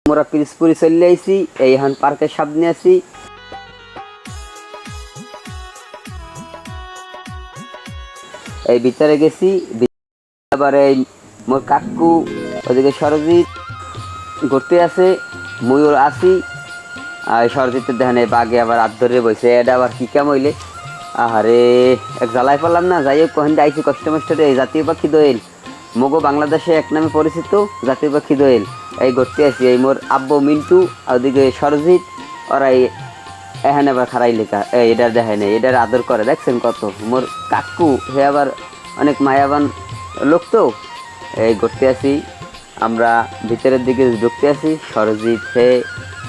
মোরা পিরিজপুরি চলে আইছি, এই এখন পার্কের সামনে আছি। এই ভিতরে গেছি, আবার এই মোর কাকু ওদিকে সরজিৎ ঘুরতে আছে, ময়ূর আসি। আর সরজিতের দেখেন এই বাঘে আবার হাত ধরে বসে, এটা আবার কি কাম হইলে আহারে এক জ্বালাই পারলাম না। যাই হোক কখন আইছি কষ্ট মষ্টে। এই জাতীয় পাখি দোয়েল মগো বাংলাদেশে এক নামে পরিচিত জাতীয় পাখি দোয়েল, এই ঘুরতে আসি। এই মোর আব্বু মিন্টু ওদিকে সরজিৎ, ওরা এখানে আবার খারাই লেখা এটা দেখে নেই, এটার আদর করে। দেখছেন কত মোর কাকু, হে আবার অনেক মায়াবান লোক তো। এই ঘুরতে আসি আমরা, ভিতরের দিকে ঢুকতে আসি। সরজিৎ হে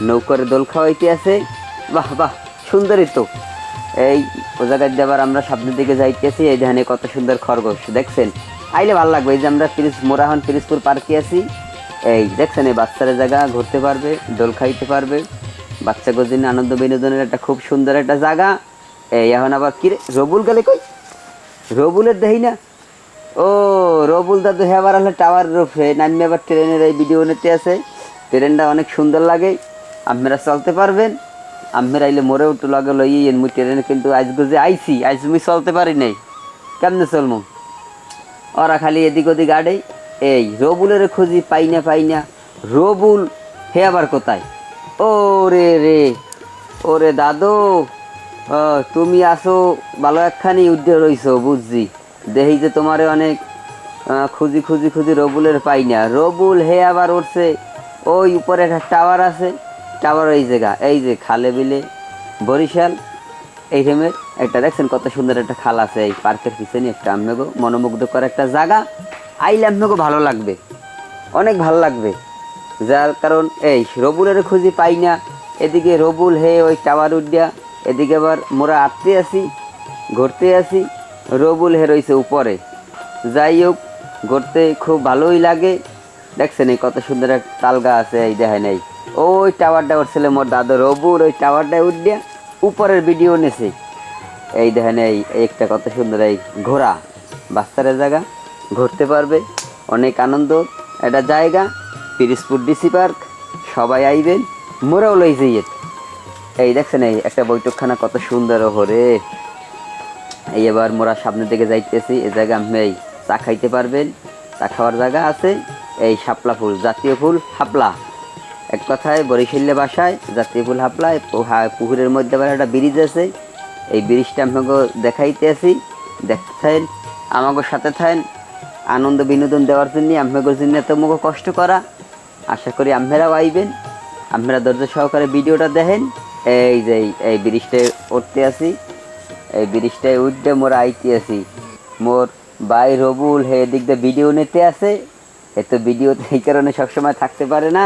নৌকরে দোল খাওয়াইতে আছে। বাহ বাহ, সুন্দরই তো। এই ও জায়গায় আবার আমরা সামনের দিকে যাইতেছি। এই ধানে কত সুন্দর খরগোশ দেখছেন, আইলে ভালো লাগবে। এই যে আমরা মোরাহন পিরিজপুর পার্কে আছি। এই দেখছেন এই বাচ্চারা জায়গা ঘুরতে পারবে, দোল খাইতে পারবে, বাচ্চা গজিন আনন্দ বিনোদনের একটা খুব সুন্দর একটা জায়গা। এই এখন আবার কি রে রবুল গেলে কই, রবুলের দেই না। ও রবুল দাদু হে আবার হলে টাওয়ার রূপে নামে আবার ট্রেনের এই ভিডিও নিতে আছে। ট্রেনটা অনেক সুন্দর লাগে, আপনারা চলতে পারবেন। আপনারা আইলে মোরে একটু লগে লইয়েন। মুই ট্রেনে কিন্তু আজ যে আইছি, আজ মুই চলতে পারি নাই, কেমনে চলমু? ওরা খালি এদিক ওদিক আডে। এই রবুলের খুঁজি পাই না। রবুল হে আবার কোথায়? ও রে রে, ওরে দাদু, তুমি আসো ভালো একখানি উঠে রইছো বুঝছি। দেখি যে তোমারে অনেক খুঁজি রবুলের পাই না। রবুল হে আবার উঠছে ওই উপরে একটা টাওয়ার আছে, টাওয়ার ওই জায়গা, এই যে খালে বিলে বরিশাল এই রেমের একটা দেখছেন কত সুন্দর একটা খাল আছে এই পার্কের পিছনে। একটা আপনাকে মনোমুগ্ধকর একটা জায়গা, আইলে আপনাকে ভালো লাগবে, অনেক ভালো লাগবে। যার কারণ এই রবুলের খুঁজি পাই না। এদিকে রবুল হে ওই টাওয়ার উঠিয়া, এদিকে আবার মোরা আটতে আসি, ঘুরতে আসি। রবুল হে রয়েছে উপরে। যাই হোক ঘুরতে খুব ভালোই লাগে। দেখছেন এই কত সুন্দর একটা তালগা আছে, এই দেখেন এই ওই টাওয়ারটা উঠছিল মোর দাদু রবুল, ওই টাওয়ারটায় উঠিয়া উপরের ভিডিও নেছে। এই দেখেন এই একটা কত সুন্দর এই ঘোরা, বাচ্চারা জায়গা ঘুরতে পারবে, অনেক আনন্দ একটা জায়গা। পিরিজপুর ডিসি পার্ক, সবাই আইবেন, মোরাও লই যাইয়েন। এই দেখছেন এই একটা বৈঠকখানা কত সুন্দর হরে। এই এবার মোরা সামনের দিকে যাইতেছি। এই জায়গা আপনি এই চা খাইতে পারবেন, চা খাওয়ার জায়গা আছে। এই শাপলা ফুল, জাতীয় ফুল হাপলা, এক কথায় বরিশালে বাসায় জাতীয় ফুল হাপলা। পুকুরের মধ্যে আবার একটা ব্রিজ আছে, এই ব্রিজটা আপনাকে দেখাইতে আসি। দেখতেন আমাকে সাথে থাকেন, আনন্দ বিনোদন দেওয়ার জন্য আপনাদের জন্য এত মুখ কষ্ট করা। আশা করি আপনারাও আইবেন, আপনারা ধৈর্য সহকারে ভিডিওটা দেখেন। এই যে এই ব্রিজটায় উঠতে আসি, এই ব্রিজটায় উঠতে মোরা আইতে আসি। মোর ভাই রবুল হে এদিক দিয়ে ভিডিও নিতে আসে। এ তো ভিডিওতে এই কারণে সবসময় থাকতে পারে না।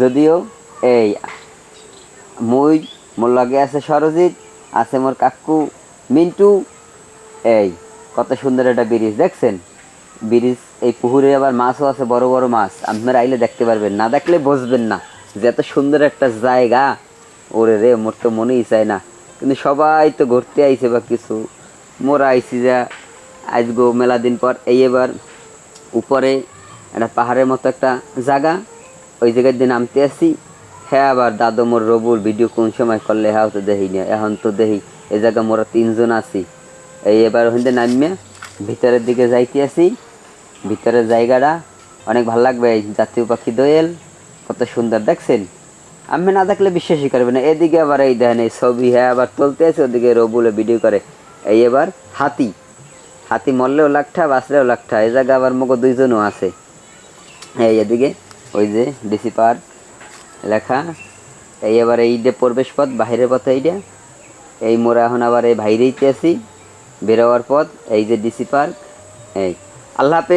যদিও এই মোর লগে আছে সরজিৎ, আছে মোর কাকু মিন্টু। এই কত সুন্দর একটা ব্রিজ দেখছেন, ব্রিজ এই পুকুরে আবার মাছও আছে, বড় বড় মাছ। আপনারা আইলে দেখতে পারবেন, না দেখলে বুঝবেন না যে এত সুন্দর একটা জায়গা। ওরে রে, মোর তো মনেই চায় না, কিন্তু সবাই তো ঘুরতে আইছে বা কিছু। মোরা আইছি যা আজগো মেলা দিন পর। এই এবার উপরে একটা পাহাড়ের মতো একটা জায়গা, ওই জায়গার দিয়ে নামতে আসি। হ্যাঁ আবার দাদু মোর রবুল ভিডিও কোন সময় করলে, হ্যাঁ তো দেখি না, এখন তো দেখি। এই জায়গা মোরা 3 জন আছি। এই এবার ওখানে নামিয়ে ভিতরের দিকে যাইতে আসি। ভিতরের জায়গাটা অনেক ভালো লাগবে। এই জাতীয় পাখি দোয়েল কত সুন্দর দেখছেন, আমি না দেখলে বিশ্বাসই করবে না। এদিকে আবার এই দেখেন এই ছবি হ্যাঁ আবার চলতে আছে, ওদিকে রবুলে ভিডিও করে। এই এবার হাতি, হাতি মরলেও লাখটা, বাঁচলেও লাখটা। এই জায়গা আবার মগো 2 জনও আছে। এই এদিকে ওই যে ডিসি পার্ক লেখা। এই এবার এই যে প্রবেশ পথ, বাহিরের পথ এইটা। এই মোরা এখন আবার এই বাইরেইতে আছি, বেরোয়ার পথ। এই যে ডিসি পার্ক। এই আল্লাহ হাফেজ।